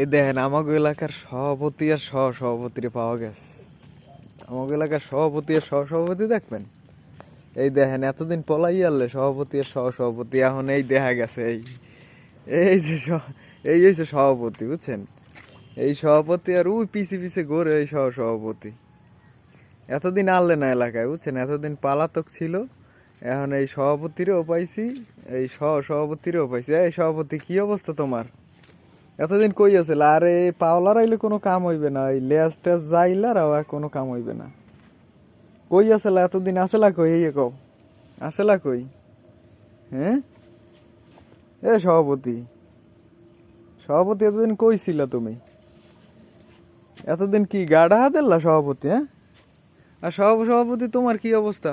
এই দেখেন আমাগো এলাকার সভাপতি আর সহ সভাপতিরে পাওয়া গেছে। আমাগো এলাকার সভাপতি আর সহ সভাপতি দেখবেন, এই দেখেন এতদিন পলাই আনলে সভাপতি আর সহ সভাপতি, এখন এই দেখা গেছে এই এই যে এই হয়েছে সভাপতি, বুঝছেন? এই সভাপতি আর ওই পিছে পিছে ঘুরে এই সহ সভাপতি। এতদিন আনলে না এলাকায়, বুঝছেন? এতদিন পালাতক ছিল, এখন এই সভাপতিরও পাইছি, এই সহ সভাপতিরও পাইছি। এই সভাপতি, কি অবস্থা তোমার? এতদিন কই আছিল? আরে পাওলার আইলে কোনো কাম হইবে না, এই লেজ টেজ যাইলার কোনো কাম হইবে না। কই আসলা এতদিন? আসলা কই? এই কও আসলা কই? হ্যাঁ এ সভাপতি, সভাপতি এতদিন কই ছিল তুমি? এতদিন কি গাড়া দিলা সভাপতি? হ্যাঁ, আর সভাপতি তোমার কি অবস্থা?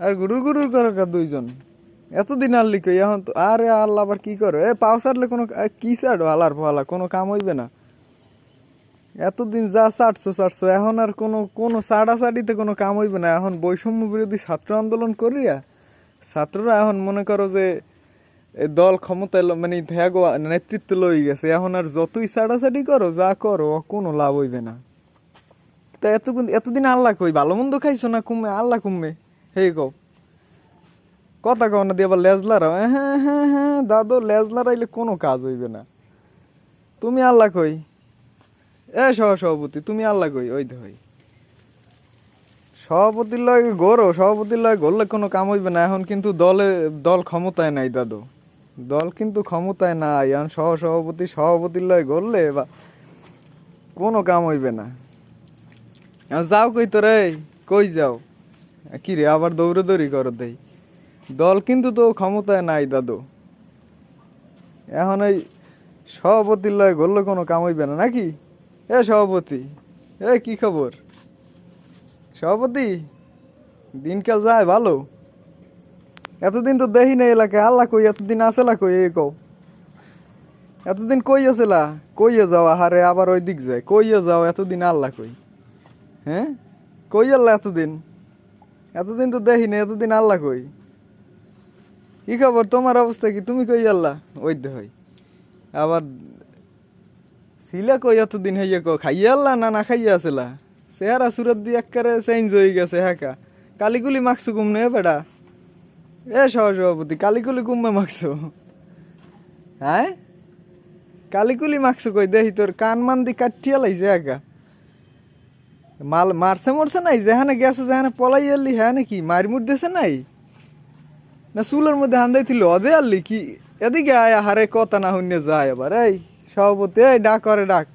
আর গুরুর গুরুর করো কা দুইজন? এতদিন আনলি কই? এখন তো আরে আল্লাহ আবার কি করো? এ পাও সারলে কোনো কি সারো? আলার পালা কোনো কাম হইবে না। এতদিন যা ছাড়ছো এখন আর কোনো কোনো সাড়াসাড়িতে কোনো কাম হইবে না। এখন বৈষম্য বিরোধী ছাত্র আন্দোলন করিয়া ছাত্ররা এখন মনে করো যে এই দল ক্ষমতায় মানে ভ্যাগো নেতৃত্ব লই গেছে, এখন আর যতই ছাড়াছাড়ি করো যা করো কোনো লাভ হইবে না। তা এতদিন আল্লাহ কই? ভালো মন্দ খাইছো না? কুমে আল্লাহ কুমে হে কও কথা কও না দিয়ে আবার লেজলারাও। হ্যাঁ হ্যাঁ হ্যাঁ দাদু, লেজলারাইলে কোনো কাজ হইবে না। তুমি আল্লাহ কই? এ সভাপতি তুমি আল্লাহ কই? ওই দে সভাপতির লয় গরো, সভাপতির লয় গড়লে কোনো কাম হইবে না। এখন কিন্তু দল ক্ষমতায় নাই দাদু, দল কিন্তু ক্ষমতায় নাই। এখন সভাপতির লয় গড়লে বা কোনো কাম হইবে না। এখন যাও কই তোরে? কই যাও? কি রে আবার দৌড়াদৌড়ি করো দেই? দল কিন্তু তো ক্ষমতায় নাই দাদু। এখন এই সভাপতির লয় গড়লে কোনো কাম হইবে না নাকি? এ সভাপতি, এ কি খবর সভাপতি? দিনকাল যায় ভালো? এতদিন তো দেখি না এলাকায়, আল্লাহ কই? এতদিন আসেলা কই? এই কও এতদিন কই আসেলা? কইয়ে যাও? আহারে আবার ওই দিক যায়, কইয়ে যাও এতদিন আল্লাহ কই? হ্যাঁ, কই আল্লাহ এতদিন? এতদিন তো দেখি না, এতদিন আল্লাহ কই? কি খবর তোমার অবস্থা কি? তুমি কই আল্লাহ? ওই দে হই আবার ছিলা কই এতদিন? হইয়া কো খাইয়া আল্লাহ না না খাইয়া আসেলা? চেহারা সুরত দিয়ে একেবারে চেঞ্জ হয়ে গেছে। হ্যাঁ কা কালিগুলি মাখছো কুমনে বেড়া? এ সভাপতি কালিকুলি কুম্মে মাখছো? হ্যাঁ, কালিকুলি মাখছো কই দেখি? তোর কান মান দি কাটিয়া লাইছে একা। মারছে মরছে নাই? যেখানে গেছো যেখানে পলাই এলি হ্যাঁ নাকি মারি মুর দিছে নাই? না চুলের মধ্যে হান্দাই ছিল অদে আনলি কি? এদিকে আয়, হারে কথা না শুনে যায় আবার। এই সভাপতি, এই ডাক ওরে ডাক,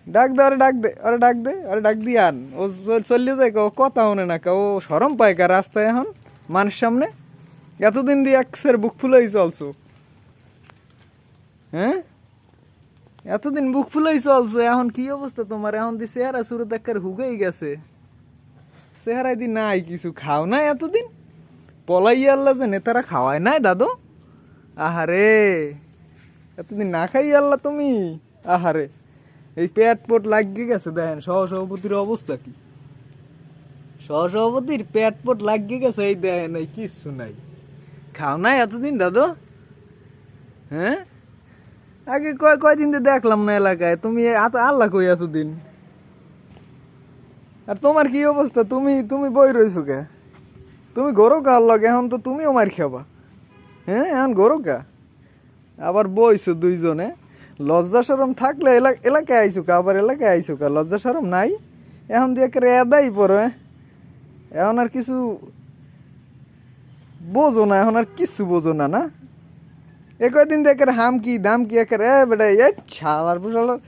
ডাক দে ওরে, ডাক দে ওরে, ডাক দে ওরে, ডাক দিয়ে আন। ও চলিয়ে যায়, ও কথা শুনে না, ও সরম পায় কা রাস্তায় এখন মানুষ সামনে? এতদিন দিয়ে একসের বুক ফুলেই চলছো। হ্যাঁ, এতদিন বুক ফুলেই চলছো, এখন কি অবস্থা তোমার? এখন দি চেহারা শুরু দেখার হুগেই গেছে, চেহারায় দি নাই কিছু। খাও নাই এতদিন? পলাই আল্লাহ যে নেতারা খাওয়ায় নাই দাদু? আহারে এতদিন না খাই আল্লাহ তুমি? আহারে এই পেট পোট লাগিয়ে গেছে। দেখেন সহসভাপতির অবস্থা কি? সহসভাপতির পেট পোট লাগিয়ে গেছে, এই দেখেন এই কিচ্ছু নাই। খাও নাই এতদিন দাদু? হ্যাঁ, আগে কয়দিন তো দেখলাম না এলাকায়, তুমি আল্লাহ কই এতদিন? আর তোমার কি অবস্থা? তুমি তুমি বই রইছো কে? তুমি গরো কা আল্লাহ? এখন তো তুমিও মার খাবা। হ্যাঁ, এখন গরো কা? আবার বইছো দুইজনে? লজ্জা সরম থাকলে এলাকায় আইসো কা? আবার এলাকায় আইসো কা? লজ্জা সরম নাই? এখন দিয়ে একে এদাই পড়ো। এখন আর কিছু বোঝো না, এখন আর কিছু বোঝো না না? এ কয়দিন দিয়ে একের হাম কি দাম কি একের এ বেটা এ ছালার পুষালার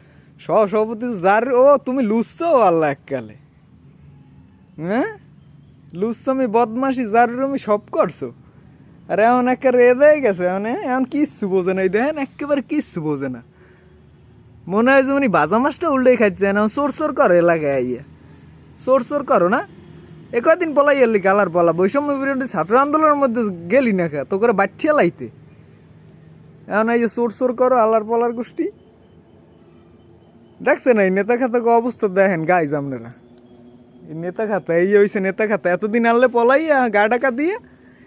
সভাপতি যার ও তুমি লুচছো আল্লাহ এককালে। হ্যাঁ, লুচছো আমি বদমাসি যার আমি সব করছো। আর এখন একেবারে এদাই গেছে, মানে এখন কিচ্ছু বোঝে না। এই দেখেন একেবারে কিচ্ছু বোঝে না, মনে হয় যে উনি ভাজা মাছটা উল্টেই খাচ্ছে না। চোর চোর করো এলাকায় আইয়া, চোর চোর করো না? এ কয়দিন পলাই এলি কালার পলা বৈষম্য বিরোধী ছাত্র আন্দোলনের মধ্যে গেলি না খা তো করে বাঠিয়া লাইতে? এখন এই যে চোর চোর করো আল্লাহর পলার গোষ্ঠী। দেখছে না এই নেতা খাতা অবস্থা? দেখেন গাইজ আপনারা, এই নেতা খাতা এই হয়েছে নেতা খাতা। এতদিন আনলে পলাইয়া গা ডাকা দিয়ে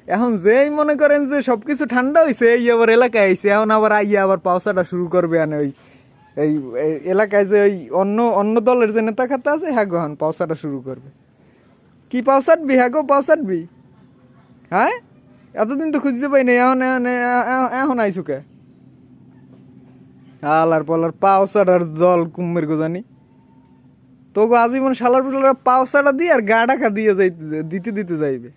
এখন যেই মনে করেন যে সবকিছু ঠান্ডা হয়েছে এই আবার এলাকায় আইছে, এখন আবার আইয়া আবার পাওসাটা শুরু করবে। আনে ওই এই এই এলাকায় যে ওই অন্য অন্য দলের যে নেতা খাতা আছে হ্যাঁ গো এখন পাওসাটা শুরু করবে। কি পাওসাটবি হ্যাঁ গো পাওসাটবি? হ্যাঁ এতদিন তো খুঁজতে পাই নাই, এখন এখন এখন আইসু কে? আলার পালার পাওসাটার জল কুম্মের গো জানি তো গো আজীবন শালার পুলার পাওসাটা দিয়ে আর গা ঢাকা দিয়ে দিতে দিতে যাইবে।